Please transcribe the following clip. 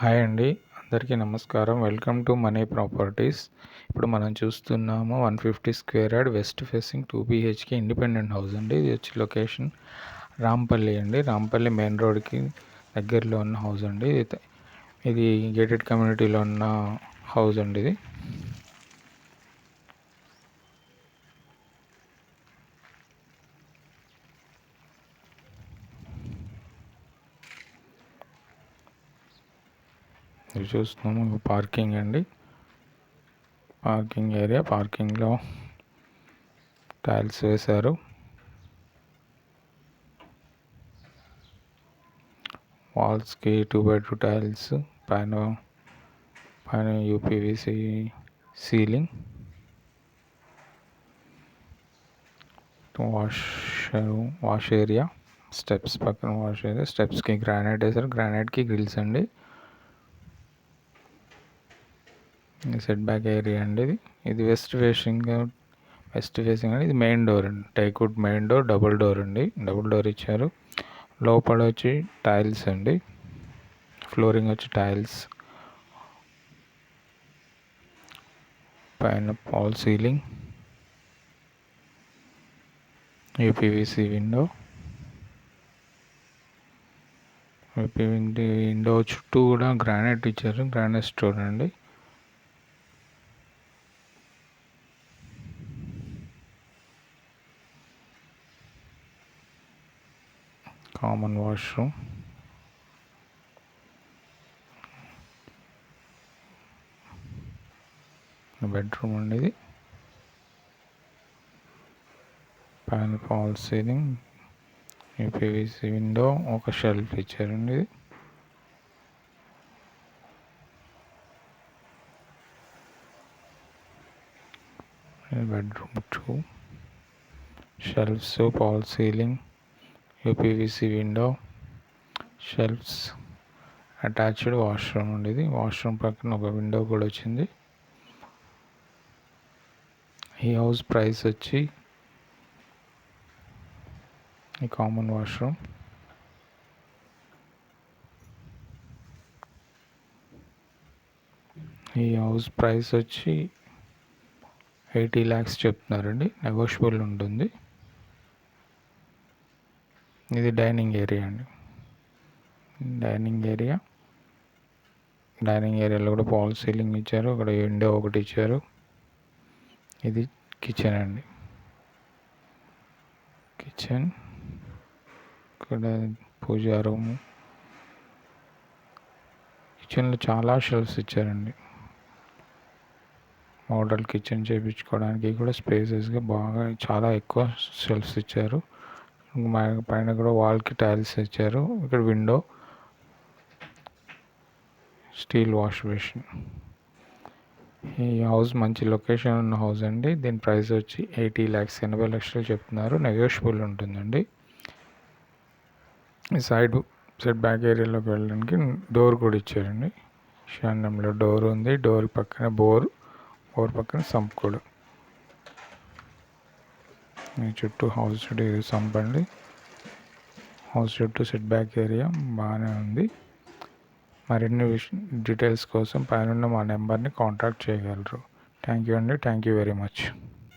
Hi అండి, అందరికీ నమస్కారం. Welcome to money properties. ఇప్పుడు మనం చూస్తున్నాము 150 square yard west facing 2 BHK independent house అండి. ఇది వచ్చి లొకేషన్ రాంపల్లి అండి. రాంపల్లి మెయిన్ రోడ్కి దగ్గరలో ఉన్న హౌస్ అండి. ఇది గేటెడ్ కమ్యూనిటీలో ఉన్న హౌస్ అండి. ఇది చూస్తున్నాము పార్కింగ్ అండి. పార్కింగ్ ఏరియా, పార్కింగ్లో టైల్స్ వేశారు. వాల్స్కి 2x2 టైల్స్, పైన UPVC ceiling, wash area, steps పక్కన వాష్ ఏరియా, స్టెప్స్కి గ్రానైట్ వేశారు. గ్రానైట్కి గ్రిల్స్ అండి. సెట్ బ్యాక్ ఏరియా అండి. ఇది వెస్ట్ ఫేసింగ్ అండి. ఇది మెయిన్ డోర్ అండి. Teakwood main door, double door అండి. డబుల్ డోర్ ఇచ్చారు. లోపల వచ్చి టైల్స్ అండి. ఫ్లోరింగ్ వచ్చి టైల్స్, పైన ఫాల్ సీలింగ్, యూపీవీసీ విండో చుట్టూ కూడా గ్రానైట్ ఇచ్చారు. గ్రానైట్ స్టోన్ అండి. కామన్ వాష్రూమ్, బెడ్రూమ్ అండి. ఇది పైన ఫాల్ సీలింగ్, యూపీవీసీ విండో, ఒక షెల్ఫ్ ఇచ్చారండి. Bedroom 2, shelves, fall ceiling, UPVC window, shelves, attached washroom అండి. ఇది వాష్రూమ్ పక్కన ఒక విండో కూడా వచ్చింది. ఈ హౌస్ ప్రైస్ వచ్చి, ఈ కామన్ వాష్రూమ్ ఈ హౌస్ ప్రైస్ వచ్చి 80 lakhs చెప్తున్నారండి. నెగోషియబుల్ ఉంటుంది. ఇది డైనింగ్ ఏరియా అండి. డైనింగ్ ఏరియాలో కూడా ఫాల్ సీలింగ్ ఇచ్చారు. అక్కడ విండో ఒకటి ఇచ్చారు. ఇది కిచెన్ అండి. ఇక్కడ పూజా రూము. కిచెన్లో చాలా షెల్ఫ్స్ ఇచ్చారండి. మోడల్ కిచెన్ చేయించుకోవడానికి కూడా స్పేసెస్గా బాగా చాలా ఎక్కువ షెల్ఫ్స్ ఇచ్చారు. పైన కూడా వాల్కి టైల్స్ ఇచ్చారు. ఇక్కడ విండో, స్టీల్ వాష్ బేసిన్. ఈ హౌస్ మంచి లొకేషన్ ఉన్న హౌస్ అండి. దీని ప్రైస్ వచ్చి 80 lakhs, 80 లక్షలు చెప్తున్నారు. నెగోషియబుల్ ఉంటుందండి. ఈ సెట్ బ్యాక్ ఏరియాలోకి వెళ్ళడానికి డోర్ కూడా ఇచ్చారండి. ఈశాన్యంలో డోర్ ఉంది. డోర్ పక్కన బోర్ పక్కన సంప్ కూడా. ఈ చుట్టూ హౌస్ చుట్టూ సంప్ అండి. హౌస్ చుట్టూ సెట్ బ్యాక్ ఏరియా బాగానే ఉంది. మరిన్ని డీటెయిల్స్ కోసం పైన మా నెంబర్ని కాంటాక్ట్ చేయగలరు. థ్యాంక్ యూ అండి. Thank you very much.